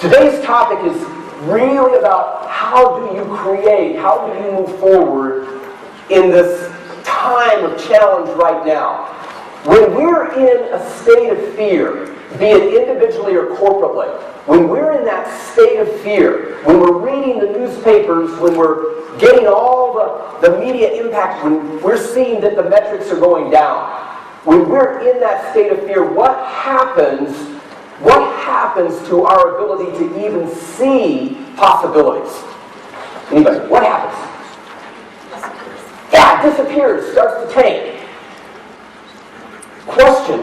Today's topic is really about how do you create, how do you move forward in this time of challenge right now. When we're in a state of fear, be it individually or corporately, when we're in that state of fear, when we're reading the newspapers, when we're getting all the media impact, when we're seeing that the metrics are going down, when we're in that state of fear, what happens to our ability to even see possibilities? Anybody? What happens? Yeah, it disappears, starts to tank. Question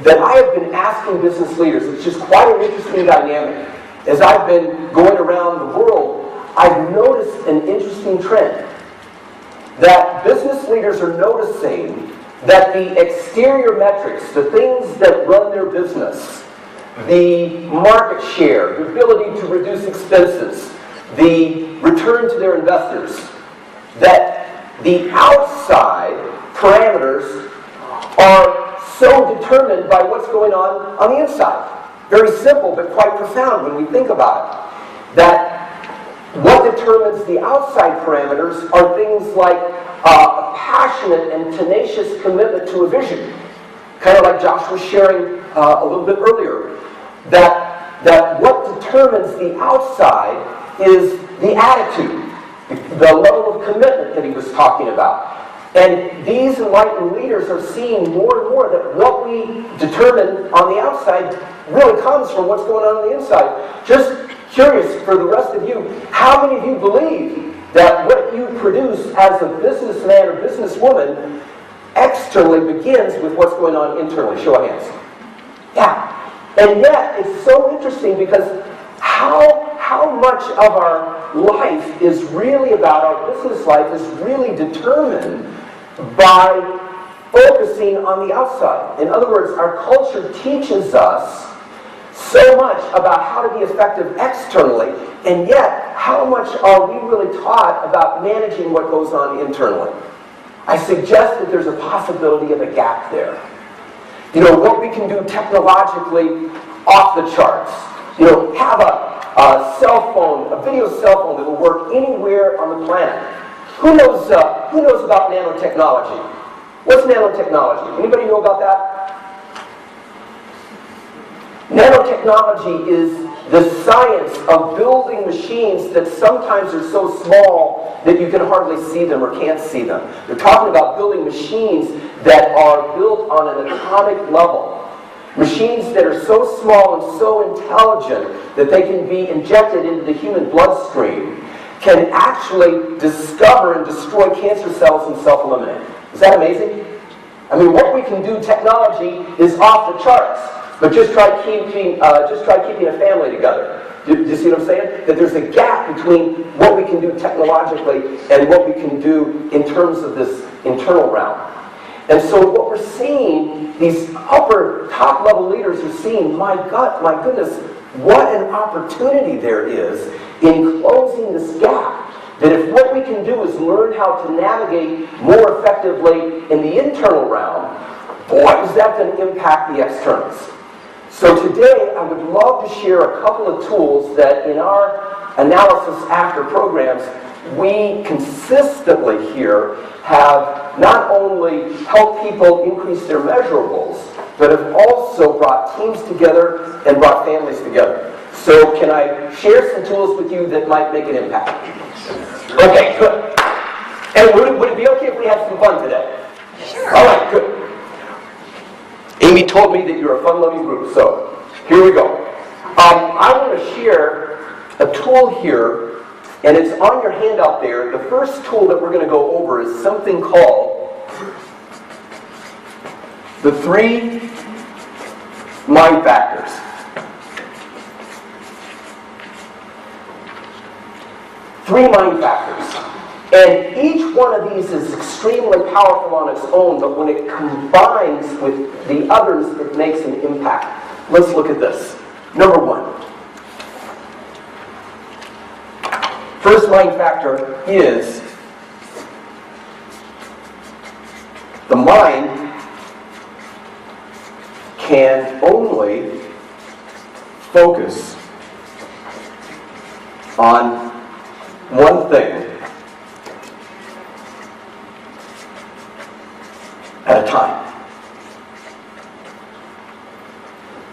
that I have been asking business leaders, it's just quite an interesting dynamic. As I've been going around the world, I've noticed an interesting trend. That business leaders are noticing that the exterior metrics, the things that run their business, the market share, the ability to reduce expenses, the return to their investors, that the outside parameters are so determined by what's going on the inside. Very simple, but quite profound when we think about it. That what determines the outside parameters are things like a passionate and tenacious commitment to a vision. Kind of like Josh was sharing a little bit earlier. That what determines the outside is the attitude, the level of commitment that he was talking about. And these enlightened leaders are seeing more and more that what we determine on the outside really comes from what's going on the inside. Just curious for the rest of you, how many of you believe that what you produce as a businessman or businesswoman externally begins with what's going on internally? Show of hands. Yeah. And yet, it's so interesting because how much of our life is really about, our business life is really determined by focusing on the outside. In other words, our culture teaches us so much about how to be effective externally, and yet, how much are we really taught about managing what goes on internally? I suggest that there's a possibility of a gap there. You know, what we can do technologically off the charts. You know, have a cell phone, a video cell phone that will work anywhere on the planet. Who knows about nanotechnology? What's nanotechnology? Anybody know about that? Nanotechnology is the science of building machines that sometimes are so small that you can hardly see them or can't see them. They're talking about building machines that are built on an atomic level. Machines that are so small and so intelligent that they can be injected into the human bloodstream, can actually discover and destroy cancer cells and self-eliminate. Is that amazing? I mean, what we can do, technology is off the charts. But just try keeping a family together. Do you see what I'm saying? That there's a gap between what we can do technologically and what we can do in terms of this internal realm. And so what we're seeing, these upper top level leaders are seeing, my goodness, what an opportunity there is in closing this gap. That if what we can do is learn how to navigate more effectively in the internal realm, boy, is that going to impact the externals. So today, I would love to share a couple of tools that in our analysis after programs, we consistently here have not only helped people increase their measurables, but have also brought teams together and brought families together. So can I share some tools with you that might make an impact? Okay, good. And would it be okay if we had some fun today? Sure. All right, good. Amy told me that you're a fun-loving group, so here we go. I want to share a tool here, and it's on your handout there. The first tool that we're going to go over is something called the 3 mind factors. Three mind factors. And each one of these is extremely powerful on its own, but when it combines with the others, it makes an impact. Let's look at this. Number 1. First mind factor is the mind can only focus on one thing at a time.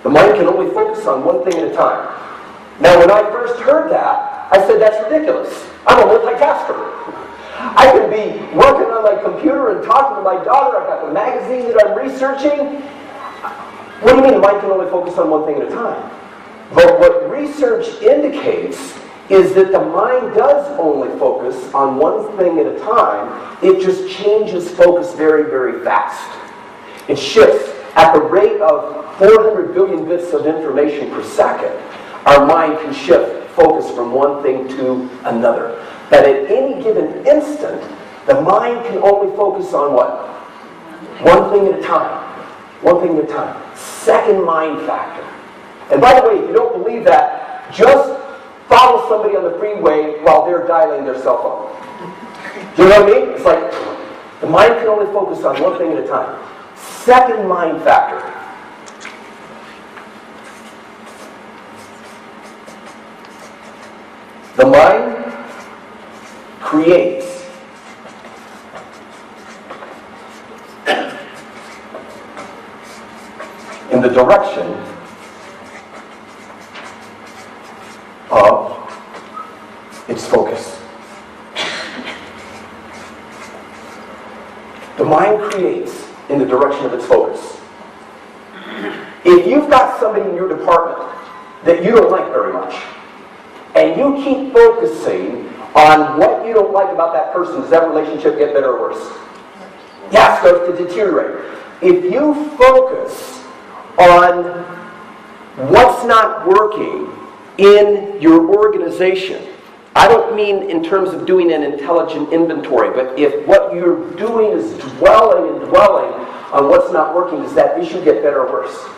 The mind can only focus on one thing at a time. Now, when I first heard that, I said, that's ridiculous. I'm a multitasker. I can be working on my computer and talking to my daughter. I've got the magazine that I'm researching. What do you mean the mind can only focus on one thing at a time? But what research indicates is that the mind does only focus on one thing at a time. It just changes focus very, very fast. It shifts at the rate of 400 billion bits of information per second. Our mind can shift focus from one thing to another. But at any given instant, the mind can only focus on what? One thing at a time. One thing at a time. Second mind factor. And by the way, if you don't believe that, just follow somebody on the freeway while they're dialing their cell phone. Do you know what I mean? It's like the mind can only focus on one thing at a time. Second mind factor. The mind creates in the direction of its focus. The mind creates in the direction of its focus. If you've got somebody in your department that you don't like very much, and you keep focusing on what you don't like about that person, does that relationship get better or worse? Yeah, it starts to deteriorate. If you focus on what's not working in your organization, I don't mean in terms of doing an intelligent inventory, but if what you're doing is dwelling on what's not working, does that issue get better or worse?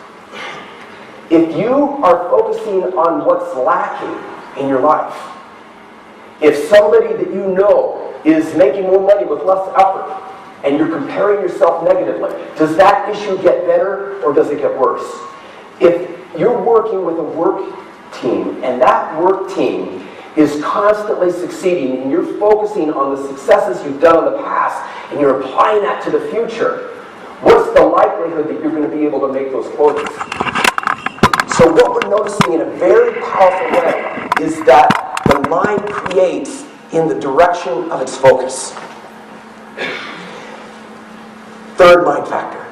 If you are focusing on what's lacking in your life, if somebody that you know is making more money with less effort, and you're comparing yourself negatively, does that issue get better or does it get worse? If you're working with a work team, and that work team is constantly succeeding, and you're focusing on the successes you've done in the past, and you're applying that to the future, what's the likelihood that you're going to be able to make those closings? So what we're noticing in a very powerful way is that the mind creates in the direction of its focus. Third mind factor.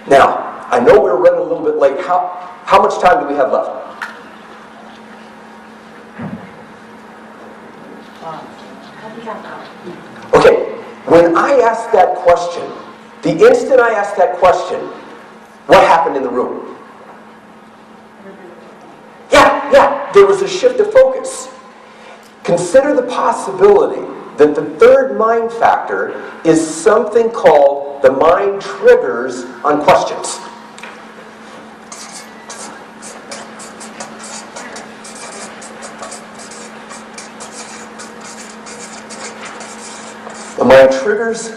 Now, I know we're running a little bit late. How much time do we have left? Okay, when I asked that question, the instant I asked that question, what happened in the room? Yeah, there was a shift of focus. Consider the possibility that the third mind factor is something called the mind triggers on questions. The mind triggers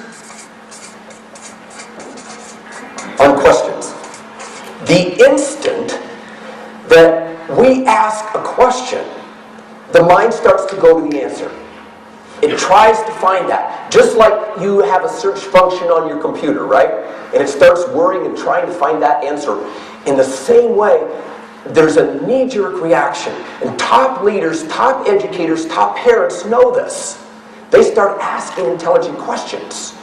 on questions. The instant that we ask a question, the mind starts to go to the answer. It tries to find that. Just like you have a search function on your computer, right? And it starts worrying and trying to find that answer. In the same way, there's a knee-jerk reaction. And top leaders, top educators, top parents know this. They start asking intelligent questions.